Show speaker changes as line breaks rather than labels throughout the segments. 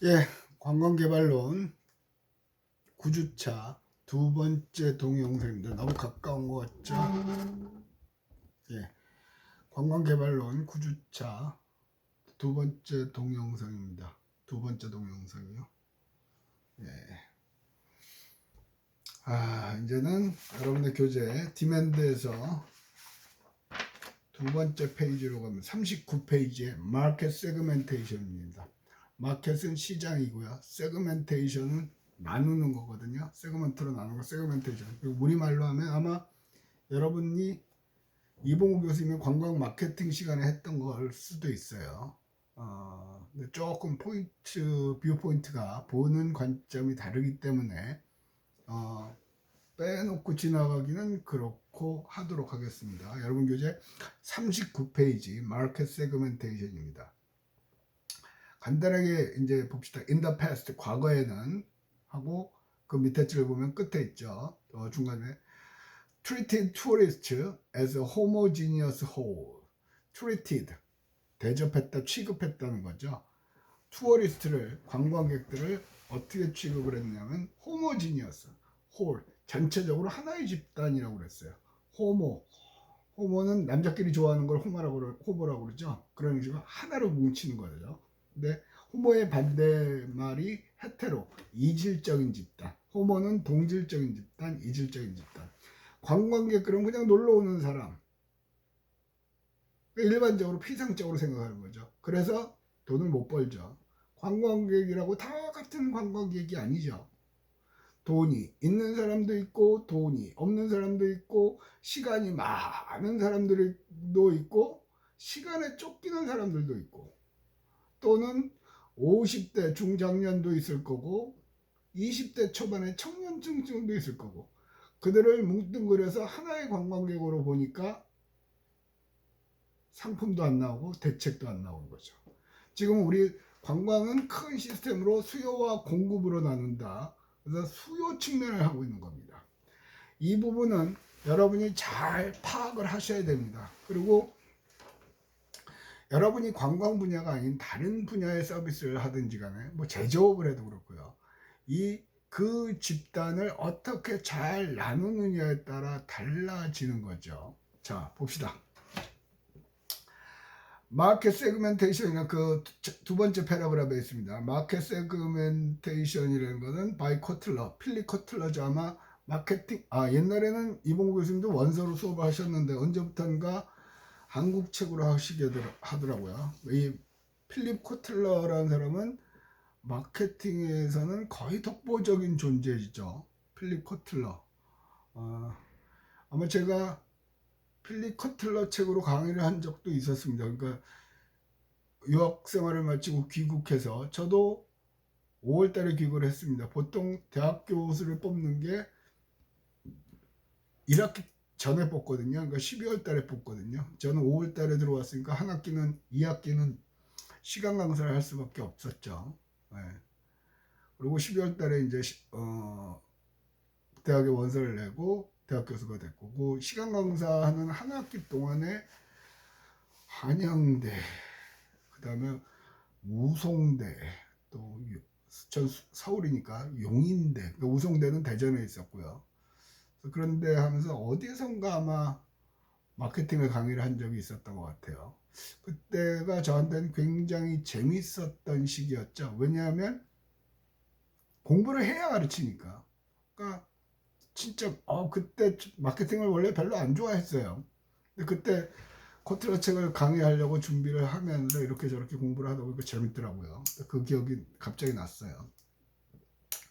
예, 관광개발론 9주차 두 번째 동영상입니다. 너무 가까운 것 같죠? 예, 관광개발론 9주차 두 번째 동영상입니다. 두 번째 동영상이요. 예. 이제는 여러분의 교재 디맨드에서 두 번째 페이지로 가면 39페이지에 마켓 세그멘테이션입니다. 마켓은 시장이고요. 세그멘테이션은 나누는 거거든요. 세그먼트로 나누는 거 세그멘테이션. 그리고 우리말로 하면 아마 여러분이 이봉우 교수님이 관광 마케팅 시간에 했던 걸 수도 있어요. 근데 조금 뷰 포인트가 보는 관점이 다르기 때문에 빼놓고 지나가기는 그렇고 하도록 하겠습니다. 여러분 교재 39페이지 마켓 세그멘테이션입니다. 간단하게 이제 봅시다. In the past, 과거에는 하고 그 밑에 줄 보면 끝에 있죠. 중간에 treated tourists as a homogeneous whole. treated, 대접했다, 취급했다는 거죠. 투어리스트를, 관광객들을 어떻게 취급을 했냐면 homogeneous, whole, 전체적으로 하나의 집단이라고 그랬어요. 호모는 남자끼리 좋아하는 걸 호모라고 그러죠. 그런 식으로 하나로 뭉치는 거죠. 근데 호모의 반대말이 헤테로, 이질적인 집단. 호모는 동질적인 집단, 이질적인 집단. 관광객들은 그냥 놀러 오는 사람. 일반적으로 피상적으로 생각하는 거죠. 그래서 돈을 못 벌죠. 관광객이라고 다 같은 관광객이 아니죠. 돈이 있는 사람도 있고 돈이 없는 사람도 있고 시간이 많은 사람들도 있고 시간에 쫓기는 사람들도 있고 또는 50대 중장년도 있을 거고 20대 초반의 청년층도 있을 거고 그들을 뭉뚱그려서 하나의 관광객으로 보니까 상품도 안 나오고 대책도 안 나오는 거죠. 지금 우리 관광은 큰 시스템으로 수요와 공급으로 나눈다. 그래서 수요 측면을 하고 있는 겁니다. 이 부분은 여러분이 잘 파악을 하셔야 됩니다. 그리고 여러분이 관광 분야가 아닌 다른 분야의 서비스를 하든지 간에 뭐 제조업을 해도 그렇고요. 그 집단을 어떻게 잘 나누느냐에 따라 달라지는 거죠. 자, 봅시다. 마켓 세그멘테이션이나 그 두 번째 패러그래프에 있습니다. 마켓 세그멘테이션이라는 것은 바이 코틀러, 필립 코틀러죠. 아마 마케팅, 옛날에는 이봉구 교수님도 원서로 수업을 하셨는데 언제부턴가 한국 책으로 하시게 하더라고요. 이 필립 코틀러라는 사람은 마케팅에서는 거의 독보적인 존재이죠. 필립 코틀러. 아마 제가 필립 코틀러 책으로 강의를 한 적도 있었습니다. 그러니까 유학 생활을 마치고 귀국해서 저도 5월 달에 귀국을 했습니다. 보통 대학 교수를 뽑는 게 1학기 전에 뽑거든요. 그러니까 12월 달에 뽑거든요. 저는 5월 달에 들어왔으니까 한 학기는 2학기는 시간 강사를 할 수밖에 없었죠. 네. 그리고 12월 달에 이제 대학에 원서를 내고 대학 교수가 됐고 그 시간 강사하는 한 학기 동안에 한양대, 그 다음에 우송대, 또 전 서울이니까 용인대, 그러니까 우송대는 대전에 있었고요. 그런데 하면서 어디선가 아마 마케팅을 강의를 한 적이 있었던 것 같아요. 그때가 저한테는 굉장히 재밌었던 시기였죠. 왜냐하면 공부를 해야 가르치니까. 그러니까 진짜 그때 마케팅을 원래 별로 안 좋아했어요. 근데 그때 코틀러 책을 강의하려고 준비를 하면서 이렇게 저렇게 공부를 하다 보니까 재밌더라고요. 그 기억이 갑자기 났어요.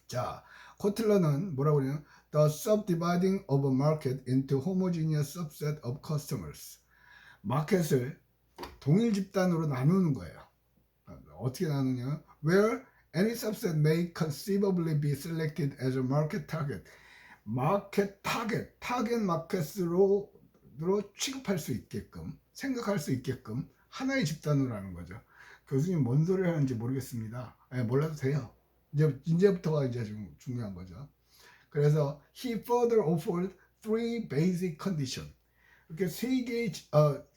자, 코틀러는 뭐라고 그러냐면 The subdividing of a market into homogeneous subset of customers. 마켓을 동일 집단으로 나누는 거예요. 어떻게 나누냐? Where any subset may conceivably be selected as a market target. 타겟 마켓으로 취급할 수 있게끔, 생각할 수 있게끔 하나의 집단으로 하는 거죠. 교수님 뭔 소리를 하는지 모르겠습니다. 몰라도 돼요. 이제부터가 이제 좀 중요한 거죠. 그래서 he further offered three basic conditions. 이렇게 세 개의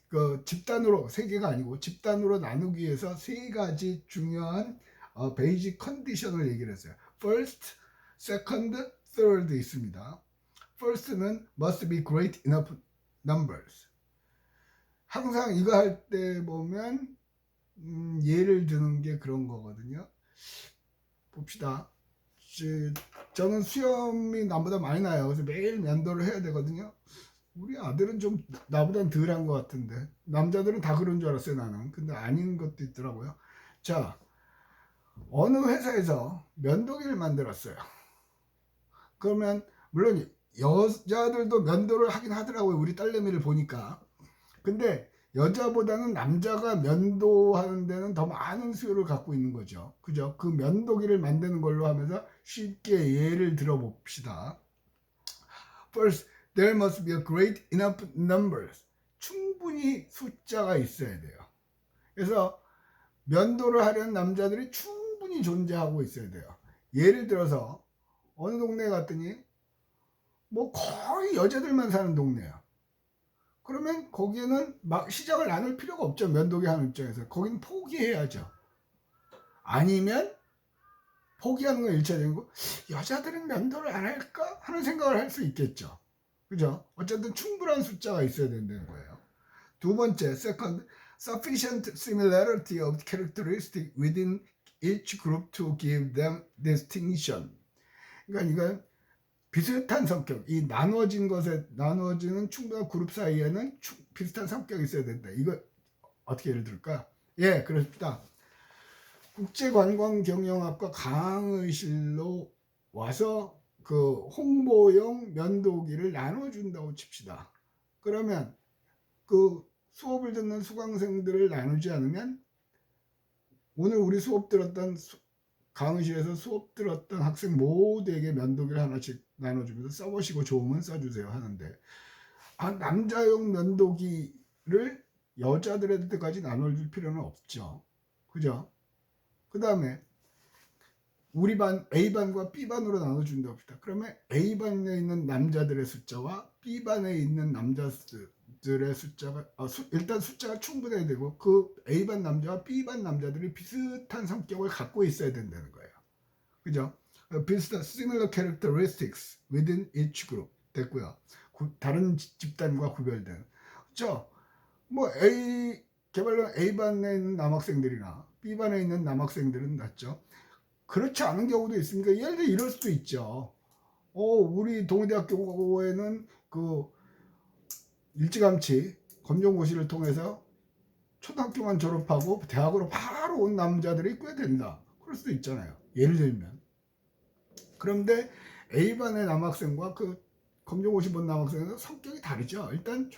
그 집단으로, 세 개가 아니고 집단으로 나누기 위해서 세 가지 중요한 베이직 컨디션을 얘기를 했어요. First, second, third 있습니다. First는 must be great enough numbers. 항상 이거 할 때 보면 예를 드는 게 그런 거거든요. 봅시다. 저는 수염이 나보다 많이 나요. 그래서 매일 면도를 해야 되거든요. 우리 아들은 좀 나보단 덜한 것 같은데, 남자들은 다 그런 줄 알았어요 나는. 근데 아닌 것도 있더라고요. 자, 어느 회사에서 면도기를 만들었어요. 그러면 물론 여자들도 면도를 하긴 하더라고요, 우리 딸내미를 보니까. 근데 여자보다는 남자가 면도하는 데는 더 많은 수요를 갖고 있는 거죠. 그죠? 그 면도기를 만드는 걸로 하면서 쉽게 예를 들어 봅시다. First, there must be a great enough numbers. 충분히 숫자가 있어야 돼요. 그래서 면도를 하려는 남자들이 충분히 존재하고 있어야 돼요. 예를 들어서 어느 동네에 갔더니 뭐 거의 여자들만 사는 동네야. 그러면 거기에는 막 시작을 나눌 필요가 없죠. 면도기 하는 입장에서. 거기는 포기해야죠. 아니면 포기하는 건 1차적이고 여자들은 면도를 안 할까 하는 생각을 할 수 있겠죠. 그죠? 어쨌든 충분한 숫자가 있어야 된다는 거예요. 두 번째, second, sufficient similarity of characteristic within each group to give them distinction. 그러니까 이건 비슷한 성격, 이 나누어지는 충분한 그룹 사이에는 비슷한 성격이 있어야 된다. 이거 어떻게 예를 들까? 예, 그렇습니다. 국제관광경영학과 강의실로 와서 그 홍보용 면도기를 나눠준다고 칩시다. 그러면 그 수업을 듣는 수강생들을 나누지 않으면 오늘 우리 수업 들었던 강의실에서 수업 들었던 학생 모두에게 면도기를 하나씩 나눠주면서 써보시고 좋으면 써주세요 하는데, 남자용 면도기를 여자들한테까지 나눠줄 필요는 없죠. 그죠? 그 다음에 우리 반 A반과 B반으로 나눠준다고 합시다. 그러면 A반에 있는 남자들의 숫자와 B반에 있는 남자들의 숫자가 일단 숫자가 충분해야 되고, 그 A반 남자와 B반 남자들이 비슷한 성격을 갖고 있어야 된다는 거예요. 그죠? 비슷한 similar characteristics within each group 됐고요. 다른 집단과 구별된. 그렇죠? 뭐 개발로 A반에 있는 남학생들이나 B반에 있는 남학생들은 낫죠. 그렇지 않은 경우도 있으니까 예를 들어 이럴 수도 있죠. 우리 동의대학교에는 그 일찌감치 검정고시를 통해서 초등학교만 졸업하고 대학으로 바로 온 남자들이 꽤 된다. 그럴 수도 있잖아요. 예를 들면. 그런데 A반의 남학생과 그 검정고시 본 남학생은 성격이 다르죠. 일단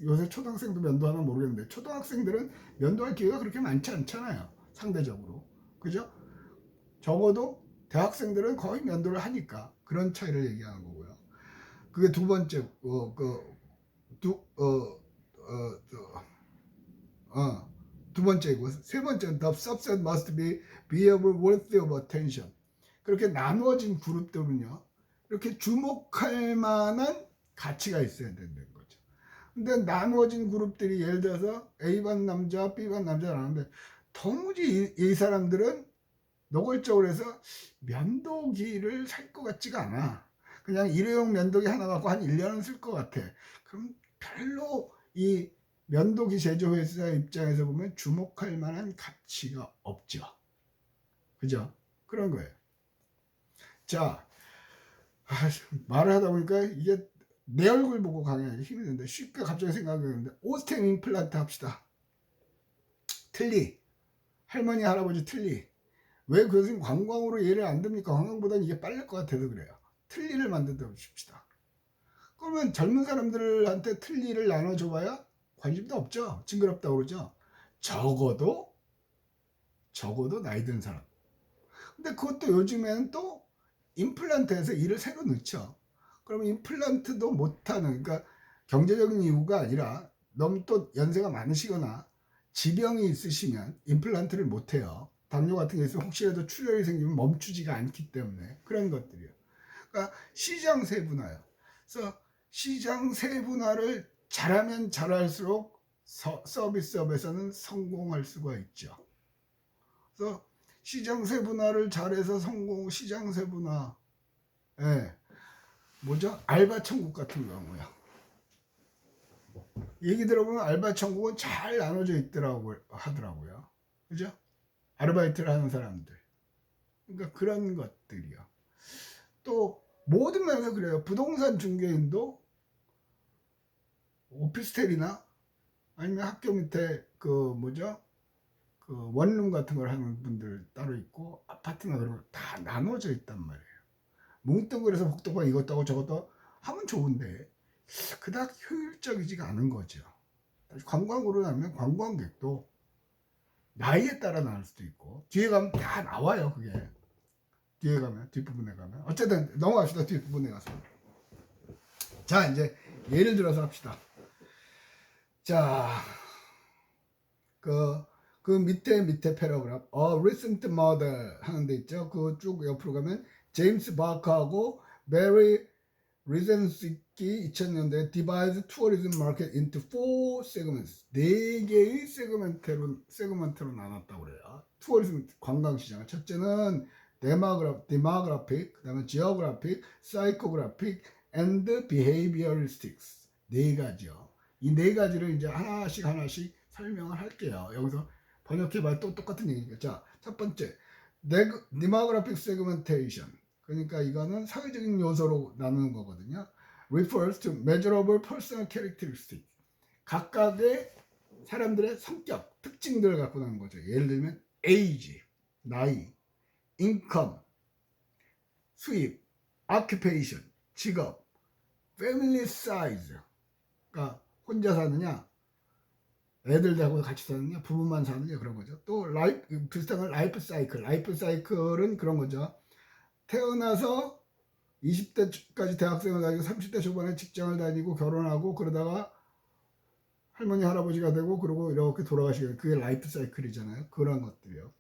요새 초등학생도 면도하나 모르겠는데 초등학생들은 면도할 기회가 그렇게 많지 않잖아요. 상대적으로. 그죠? 적어도 대학생들은 거의 면도를 하니까 그런 차이를 얘기하는 거고요. 그게 두 번째, 두 번째이고, 세 번째는 the subset must be worthy of attention. 그렇게 나누어진 그룹들은요, 이렇게 주목할 만한 가치가 있어야 된다는 거죠. 근데 나누어진 그룹들이 예를 들어서 A반 남자, B반 남자를 하는데 도무지 이 사람들은 노골적으로 해서 면도기를 살 것 같지가 않아. 그냥 일회용 면도기 하나 갖고 한 1년은 쓸 것 같아. 그럼 별로 이 면도기 제조회사 입장에서 보면 주목할 만한 가치가 없죠. 그죠? 그런 거예요. 자, 말을 하다 보니까 이게 내 얼굴 보고 강의하기 힘이 드는데 쉽게 갑자기 생각이 드는데 오스템 임플란트 합시다. 틀니. 할머니 할아버지 틀니. 왜 그것은 관광으로 예를 안 듭니까? 관광보다는 이게 빠를 것 같아서 그래요. 틀니를 만든다고 칩시다. 그러면 젊은 사람들한테 틀니를 나눠줘봐야 관심도 없죠. 징그럽다고 그러죠. 적어도 나이 든 사람. 근데 그것도 요즘에는 또 임플란트에서 일을 새로 넣죠. 그러면 임플란트도 못하는, 그러니까 경제적인 이유가 아니라 너무 또 연세가 많으시거나 지병이 있으시면 임플란트를 못해요. 당뇨 같은 게 있으면 혹시라도 출혈이 생기면 멈추지가 않기 때문에 그런 것들이요. 그러니까 시장 세분화요. 그래서 시장 세분화를 잘하면 잘할수록 서비스업에서는 성공할 수가 있죠. 그래서 시장 세분화를 잘해서 성공, 시장 세분화, 예, 뭐죠? 알바 천국 같은 경우야. 얘기 들어보면 알바 천국은 잘 나눠져 있더라고 하더라고요. 그죠? 아르바이트를 하는 사람들. 그러니까 그런 것들이요. 또 모든 면에서 그래요. 부동산 중개인도 오피스텔이나 아니면 학교 밑에 그 뭐죠? 그 원룸 같은 걸 하는 분들 따로 있고 아파트나 그런 거 다 나눠져 있단 말이에요. 뭉뚱그려서 복도가 이것도 하고 저것도 하면 좋은데 그닥 효율적이지가 않은 거죠. 관광으로 나면 관광객도 나이에 따라 나올 수도 있고 뒤에 가면 다 나와요. 그게 뒤에 가면 뒷부분에 가면 어쨌든 넘어갑시다. 뒷부분에 가서 자 이제 예를 들어서 합시다. 자 그 밑에 패러그래프 recent model 하는 데 있죠. 그 쭉 옆으로 가면 제임스 바커하고 메리 리젠스키 2000년대 divides tourism market into 4 segments 4개의 세그먼트로 나눴다고 그래요. 투어리즘 관광시장 첫째는 demographic, 그 다음에 geographic, psychographic and behavioristics 4가지요. 이 4가지를 이제 하나씩 설명을 할게요. 여기서 번역해봐야 또 똑같은 얘기니까. 자, 첫 번째 demographic segmentation, 그러니까 이거는 사회적인 요소로 나누는 거거든요. refers to measurable personal characteristics, 각각의 사람들의 성격, 특징들을 갖고 나는 거죠. 예를 들면 age, 나이, income, 수입, occupation, 직업, family size, 그러니까 혼자 사느냐, 애들하고 같이 사느냐, 부부만 사느냐, 그런 거죠. 또 비슷한 건 라이프 사이클은 그런 거죠. 태어나서 20대까지 대학생을 다니고 30대 초반에 직장을 다니고 결혼하고 그러다가 할머니 할아버지가 되고 그러고 이렇게 돌아가시게, 그게 라이프 사이클이잖아요. 그런 것들이요.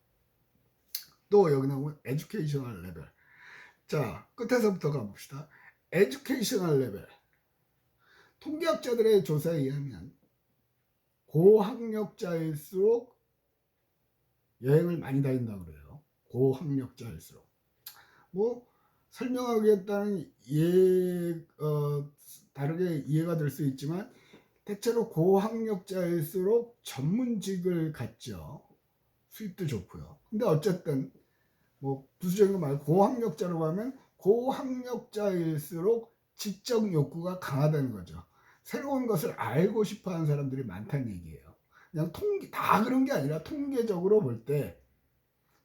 또 여기 나오면 에듀케이셔널 레벨. 자, 끝에서부터 가봅시다. 에듀케이셔널 레벨. 통계학자들의 조사에 의하면 고학력자일수록 여행을 많이 다닌다고 그래요. 고학력자일수록. 뭐 설명하겠다는 다르게 이해가 될 수 있지만 대체로 고학력자일수록 전문직을 갖죠. 수입도 좋고요. 근데 어쨌든 뭐 부수적인 거 말고 고학력자라고 하면 고학력자일수록 지적 욕구가 강하다는 거죠. 새로운 것을 알고 싶어 하는 사람들이 많다는 얘기예요. 그냥 다 그런 게 아니라 통계적으로 볼 때,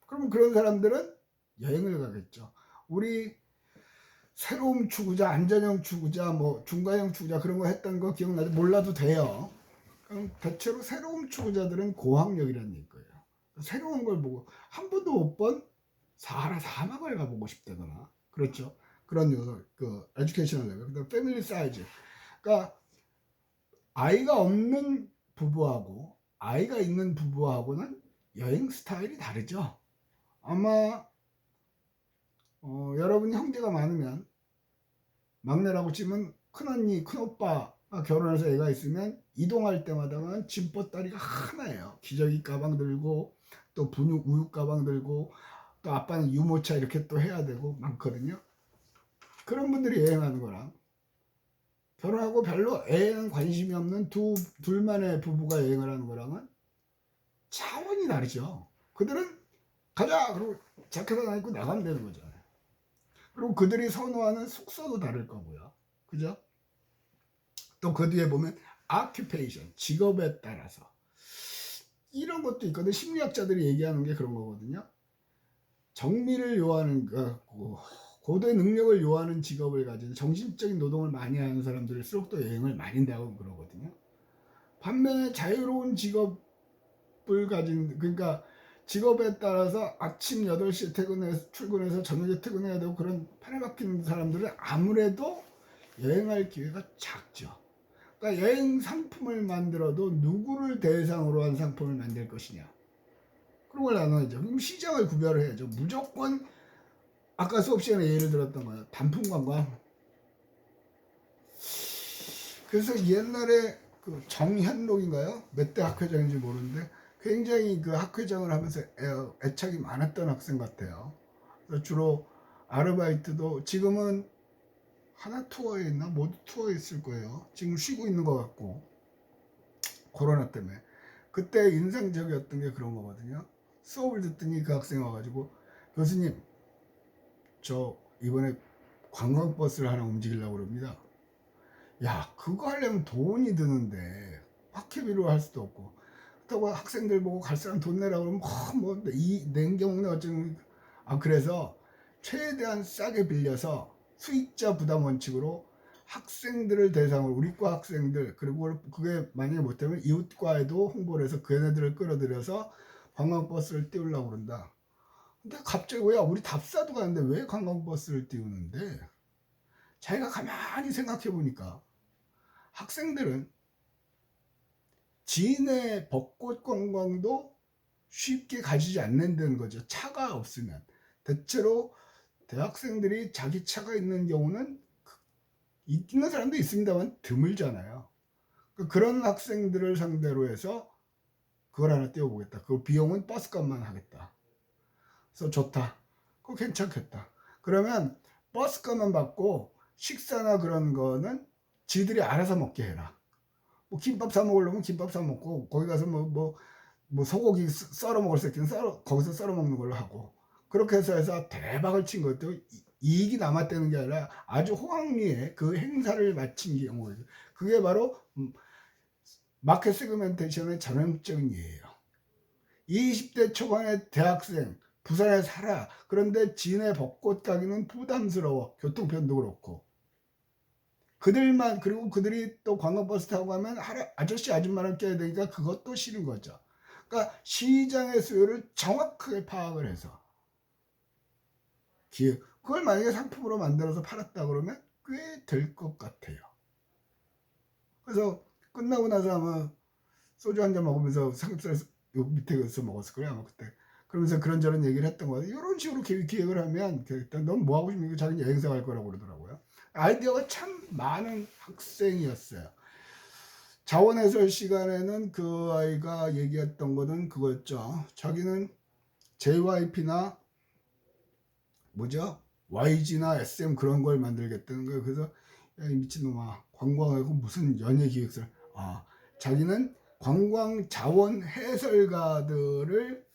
그러면 그런 사람들은 여행을 가겠죠. 우리 새로움 추구자, 안전형 추구자, 뭐 중과형 추구자 그런 거 했던 거 기억나죠? 몰라도 돼요. 그럼 대체로 새로움 추구자들은 고학력이라는 얘기예요. 새로운 걸 보고 한 번도 못 본 사하라 사막을 가보고 싶다거나, 그렇죠. 그런 요소, 그 에듀케이셔널 레벨, 그다음 패밀리 사이즈. 그러니까 아이가 없는 부부하고 아이가 있는 부부하고는 여행 스타일이 다르죠. 아마 여러분이 형제가 많으면 막내라고 치면 큰언니, 큰오빠가 결혼해서 애가 있으면 이동할 때마다는 짐보따리가 하나예요. 기저귀 가방 들고 또 우유 가방 들고 또 아빠는 유모차 이렇게 또 해야 되고 많거든요. 그런 분들이 여행하는 거랑 결혼하고 별로 애에는 관심이 없는 둘만의 부부가 여행을 하는 거랑은 차원이 다르죠. 그들은 가자! 그리고 자켓 하나 입고 나가면 되는 거잖아요. 그리고 그들이 선호하는 숙소도 다를 거고요. 그죠? 또 그 뒤에 보면 occupation, 직업에 따라서 이런 것도 있거든요. 심리학자들이 얘기하는 게 그런 거거든요. 정밀을 요하는, 고도의 능력을 요하는 직업을 가진 정신적인 노동을 많이 하는 사람들일수록 또 여행을 많이 한다고 그러거든요. 반면에 자유로운 직업을 가진, 그러니까 직업에 따라서 아침 8시에 출근해서 저녁에 퇴근해야 되고 그런 판에 박힌 사람들은 아무래도 여행할 기회가 작죠. 그러니까 여행 상품을 만들어도 누구를 대상으로 한 상품을 만들 것이냐, 그런 걸 나눠야죠. 그럼 시장을 구별을 해야죠. 무조건 아까 수업 시간에 예를 들었던 거예요. 단품 관광. 그래서 옛날에 그 정현록인가요? 몇 대 학회장인지 모르는데 굉장히 그 학회장을 하면서 애착이 많았던 학생 같아요. 그래서 주로 아르바이트도 지금은 하나 투어에 있나 모두 투어에 있을 거예요. 지금 쉬고 있는 것 같고 코로나 때문에. 그때 인상적이었던 게 그런 거거든요. 수업을 듣더니 그 학생이 와가지고 교수님 저 이번에 관광버스를 하나 움직이려고 그럽니다. 야 그거 하려면 돈이 드는데 학회비로 할 수도 없고 그렇다고 학생들 보고 갈 사람 돈 내라고 그러면 뭐이 냉겨먹네 어쩌는. 그래서 최대한 싸게 빌려서 수익자 부담 원칙으로 학생들을 대상으로 우리과 학생들 그리고 그게 만약에 못하면 이웃과에도 홍보를 해서 걔네들을 끌어들여서 관광버스를 띄우려고 그런다. 근데 갑자기 왜 우리 답사도 가는데 왜 관광버스를 띄우는데 자기가 가만히 생각해 보니까 학생들은 진해 벚꽃 관광도 쉽게 가지지 않는다는 거죠. 차가 없으면. 대체로 대학생들이 자기 차가 있는 경우는 있는 사람도 있습니다만 드물잖아요. 그런 학생들을 상대로 해서 그걸 하나 띄워보겠다. 그 비용은 버스값만 하겠다. 그래서 좋다. 그거 괜찮겠다. 그러면 버스값만 받고 식사나 그런 거는 지들이 알아서 먹게 해라. 뭐 김밥 사 먹으려면 김밥 사 먹고 거기 가서 뭐 소고기 썰어 먹을 수 있으면 거기서 썰어 먹는 걸로 하고 그렇게 해서 대박을 친 것도 이익이 남았다는 게 아니라 아주 호황리에 그 행사를 마친 경우예요. 그게 바로 마켓 세그멘테이션의 전형적인 예예요. 20대 초반의 대학생 부산에 살아. 그런데 진해 벚꽃 가기는 부담스러워. 교통편도 그렇고. 그들만 그리고 그들이 또 관광버스 타고 가면 아저씨 아줌마를 껴야 되니까 그것도 싫은 거죠. 그러니까 시장의 수요를 정확하게 파악을 해서 그걸 만약에 상품으로 만들어서 팔았다 그러면 꽤 될 것 같아요. 그래서 끝나고 나서 아마 소주 한잔 먹으면서 삼겹살 요 밑에서 먹었을 거예요 아마 그때. 그러면서 그런저런 얘기를 했던 거예요. 이런 식으로 기획을 하면 넌 뭐 하고 싶니? 자기는 여행사 갈 거라고 그러더라고요. 아이디어가 참 많은 학생이었어요. 자원해설 시간에는 그 아이가 얘기했던 거는 그거였죠. 자기는 JYP나 뭐죠? YG나 SM 그런 걸 만들겠다는 거예요. 그래서 야, 이 미친놈아 관광하고 무슨 연예 기획설. 자기는 관광 자원 해설가들을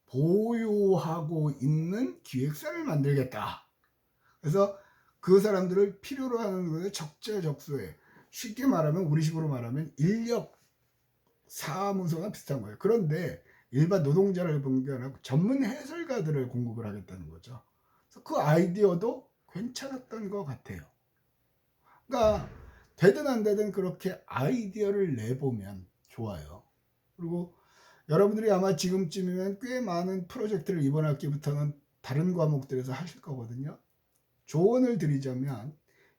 보유하고 있는 기획사를 만들겠다. 그래서 그 사람들을 필요로 하는 것에 적재적소에 쉽게 말하면 우리식으로 말하면 인력 사무소나 비슷한 거예요. 그런데 일반 노동자를 보는 게 아니라 전문 해설가들을 공급을 하겠다는 거죠. 그래서 그 아이디어도 괜찮았던 것 같아요. 그러니까 되든 안 되든 그렇게 아이디어를 내보면 좋아요. 그리고 여러분들이 아마 지금쯤이면 꽤 많은 프로젝트를 이번 학기부터는 다른 과목들에서 하실 거거든요. 조언을 드리자면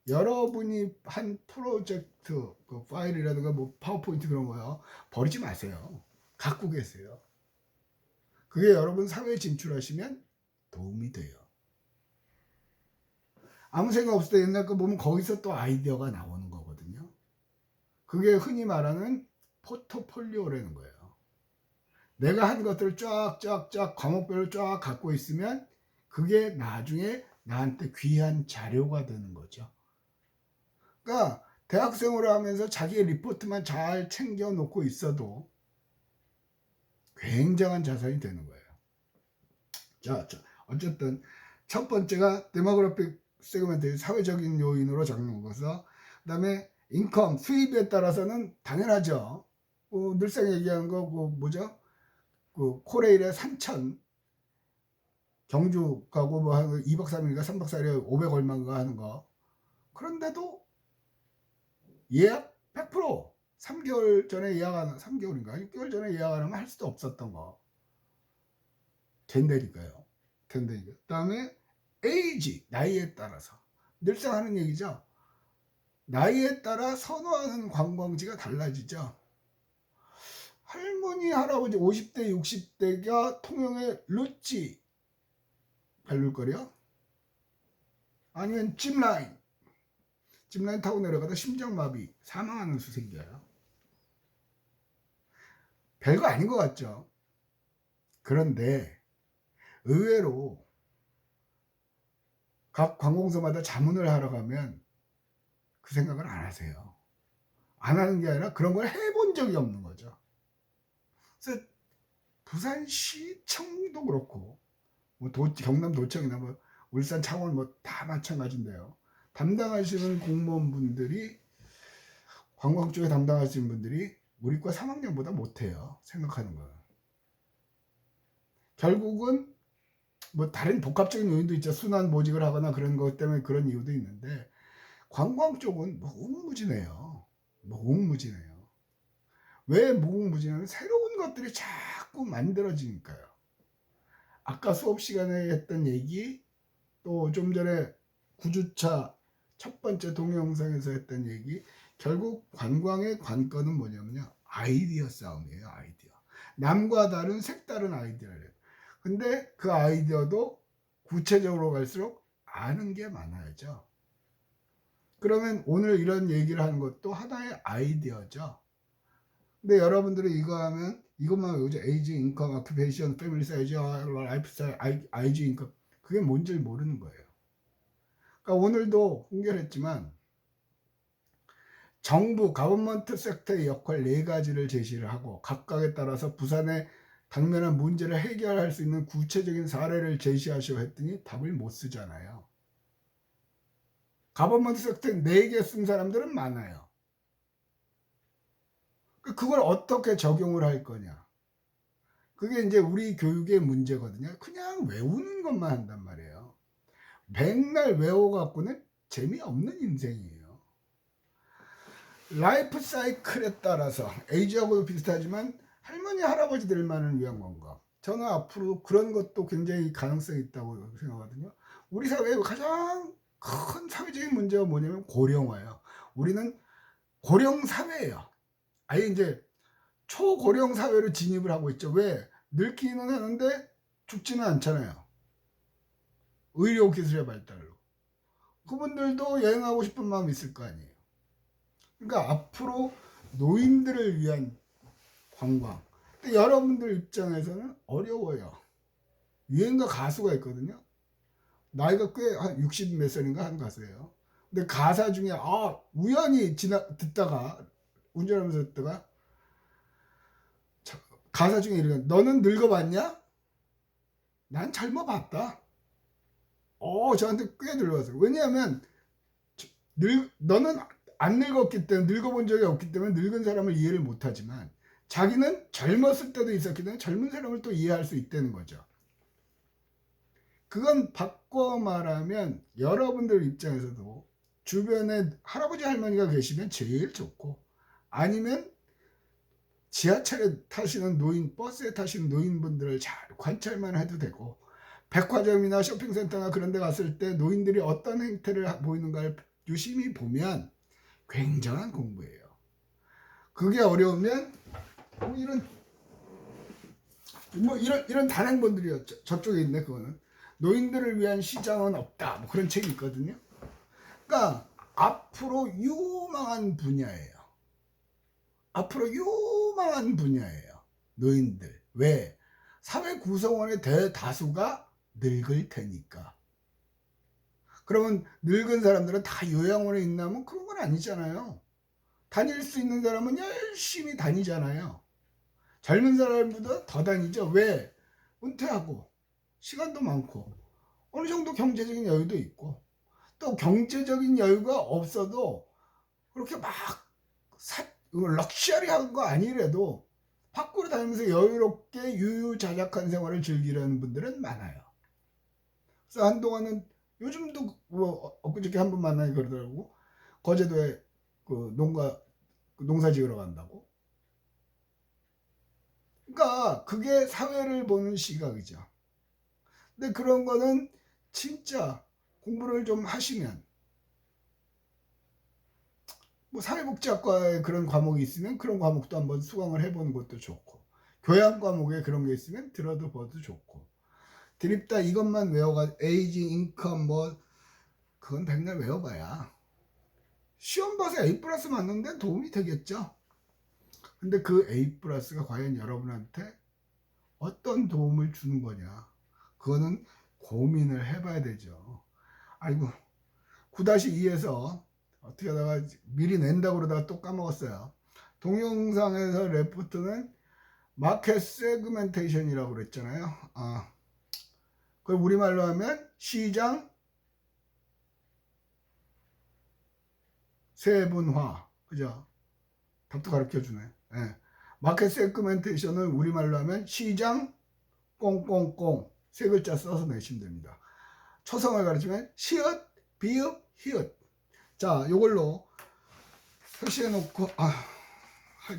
여러분이 한 프로젝트 그 파일이라든가 뭐 파워포인트 그런 거요 버리지 마세요. 갖고 계세요. 그게 여러분 사회에 진출하시면 도움이 돼요. 아무 생각 없을 때 옛날 거 보면 거기서 또 아이디어가 나오는 거거든요. 그게 흔히 말하는 포트폴리오라는 거예요. 내가 한 것들을 쫙 과목별로 쫙 갖고 있으면 그게 나중에 나한테 귀한 자료가 되는 거죠. 그러니까 대학생으로 하면서 자기의 리포트만 잘 챙겨 놓고 있어도 굉장한 자산이 되는 거예요. 자, 어쨌든 첫 번째가 데모그래픽 세그멘트 사회적인 요인으로 적는 것서 그다음에 인컴 수입에 따라서는 당연하죠. 늘상 얘기하는 거 뭐죠? 그 코레일의 산천 경주 가고 뭐 한 2박 3일인가 3박 4일에 500 얼마인가 하는 거. 그런데도 예약 100% 3개월 전에 예약 안 하면 3개월인가 6개월 전에 예약 안 하면 할 수도 없었던 거 된다니까요. 된다니까. 그다음에 에이지 나이에 따라서 늘상 하는 얘기죠. 나이에 따라 선호하는 관광지가 달라지죠. 할머니 할아버지 50대 60대가 통영의 루찌 밟을거려? 아니면 짚라인 타고 내려가다 심장마비 사망하는 수 생겨요. 별거 아닌 것 같죠. 그런데 의외로 각 관공서마다 자문을 하러 가면 그 생각을 안 하세요. 안 하는 게 아니라 그런 걸 해본 적이 없는 거죠. 그래서 부산시청도 그렇고 뭐 경남도청이나 뭐 울산 창원 뭐 다 마찬가지인데요. 담당하시는 공무원분들이 관광 쪽에 담당하시는 분들이 우리 과 3학년보다 못해요. 생각하는 거는. 결국은 뭐 다른 복합적인 요인도 있죠. 순환 모직을 하거나 그런 것 때문에 그런 이유도 있는데 관광 쪽은 무궁무진해요. 무궁무진해요. 왜 무궁무진하면 새로운 것들이 자꾸 만들어지니까요. 아까 수업 시간에 했던 얘기, 또 좀 전에 9주차 첫 번째 동영상에서 했던 얘기, 결국 관광의 관건은 뭐냐면요, 아이디어 싸움이에요. 아이디어. 남과 다른 색다른 아이디어를. 근데 그 아이디어도 구체적으로 갈수록 아는 게 많아야죠. 그러면 오늘 이런 얘기를 하는 것도 하나의 아이디어죠. 근데 여러분들이 이거 하면 이것만 외우죠. 에이지, 인컴, 오큐페이션, 패밀리 사이즈, 라이프 스타일, IG 인컴. 그게 뭔지 모르는 거예요. 그러니까 오늘도 훈계했지만 정부, 가버먼트 섹터의 역할 4가지를 제시를 하고 각각에 따라서 부산에 당면한 문제를 해결할 수 있는 구체적인 사례를 제시하시오 했더니 답을 못 쓰잖아요. 가버먼트 섹터 4개 쓴 사람들은 많아요. 그걸 어떻게 적용을 할 거냐. 그게 이제 우리 교육의 문제거든요. 그냥 외우는 것만 한단 말이에요. 맨날 외워갖고는 재미없는 인생이에요. 라이프 사이클에 따라서 에이지하고도 비슷하지만 할머니 할아버지들만을 위한 건가? 저는 앞으로 그런 것도 굉장히 가능성이 있다고 생각하거든요. 우리 사회의 가장 큰 사회적인 문제가 뭐냐면 고령화예요. 우리는 고령 사회예요. 아예 이제 초고령 사회로 진입을 하고 있죠. 왜? 늙기는 하는데 죽지는 않잖아요. 의료기술의 발달로. 그분들도 여행하고 싶은 마음이 있을 거 아니에요. 그러니까 앞으로 노인들을 위한 관광. 근데 여러분들 입장에서는 어려워요. 유행가 가수가 있거든요. 나이가 꽤 한 60 몇 살인가 한 가수예요. 근데 가사 중에 우연히 듣다가 운전하면서 듣다가 가사 중에 이런 너는 늙어봤냐? 난 젊어봤다. 저한테 꽤 들어왔어요. 왜냐하면 너는 안 늙었기 때문에 늙어본 적이 없기 때문에 늙은 사람을 이해를 못하지만 자기는 젊었을 때도 있었기 때문에 젊은 사람을 또 이해할 수 있다는 거죠. 그건 바꿔 말하면 여러분들 입장에서도 주변에 할아버지 할머니가 계시면 제일 좋고 아니면 지하철에 타시는 노인, 버스에 타시는 노인분들을 잘 관찰만 해도 되고 백화점이나 쇼핑센터나 그런 데 갔을 때 노인들이 어떤 행태를 보이는가를 유심히 보면 굉장한 공부예요. 그게 어려우면 이런 단행본들이요. 저쪽에 있네. 그거는 노인들을 위한 시장은 없다. 뭐 그런 책이 있거든요. 그러니까 앞으로 유망한 분야예요. 앞으로 유망한 분야예요. 노인들. 왜? 사회 구성원의 대다수가 늙을 테니까. 그러면 늙은 사람들은 다 요양원에 있나면 그런 건 아니잖아요. 다닐 수 있는 사람은 열심히 다니잖아요. 젊은 사람보다 더 다니죠. 왜? 은퇴하고 시간도 많고 어느 정도 경제적인 여유도 있고 또 경제적인 여유가 없어도 그렇게 막 럭셔리한 거 아니래도 밖으로 다니면서 여유롭게 유유자적한 생활을 즐기려는 분들은 많아요. 그래서 한동안은 요즘도 뭐 엊그저께 한 번 만나니 그러더라고. 거제도에 그 농사 지으러 간다고. 그러니까 그게 사회를 보는 시각이죠. 근데 그런 거는 진짜 공부를 좀 하시면 뭐 사회복지학과에 그런 과목이 있으면 그런 과목도 한번 수강을 해보는 것도 좋고 교양 과목에 그런 게 있으면 들어도 봐도 좋고 드립다 이것만 외워가 에이지 인컴 뭐 그건 백날 외워봐야 시험 봐서 A 플러스 맞는데 도움이 되겠죠. 근데 그 A 플러스가 과연 여러분한테 어떤 도움을 주는 거냐, 그거는 고민을 해봐야 되죠. 아이고, 9-2에서 어떻게 하다가 미리 낸다고 그러다가 또 까먹었어요. 동영상에서 레포트는 마켓 세그멘테이션이라고 그랬잖아요. 그걸 우리말로 하면 시장 세분화. 그죠? 답도 가르쳐 주네. 예. 마켓 세그멘테이션을 우리말로 하면 시장 꽁꽁꽁 세 글자 써서 내시면 됩니다. 초성을 가르치면 시읒, 비읍, 히읗. 자, 요걸로 표시해 놓고 할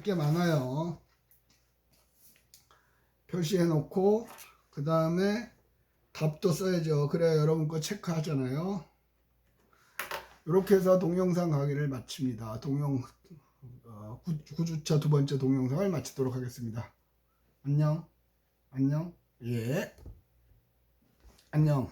게 많아요. 표시해 놓고 그 다음에 답도 써야죠. 그래야 여러분 거 체크하잖아요. 이렇게 해서 동영상 강의를 마칩니다. 9주차 두 번째 동영상을 마치도록 하겠습니다. 안녕. 안녕. 예. 안녕.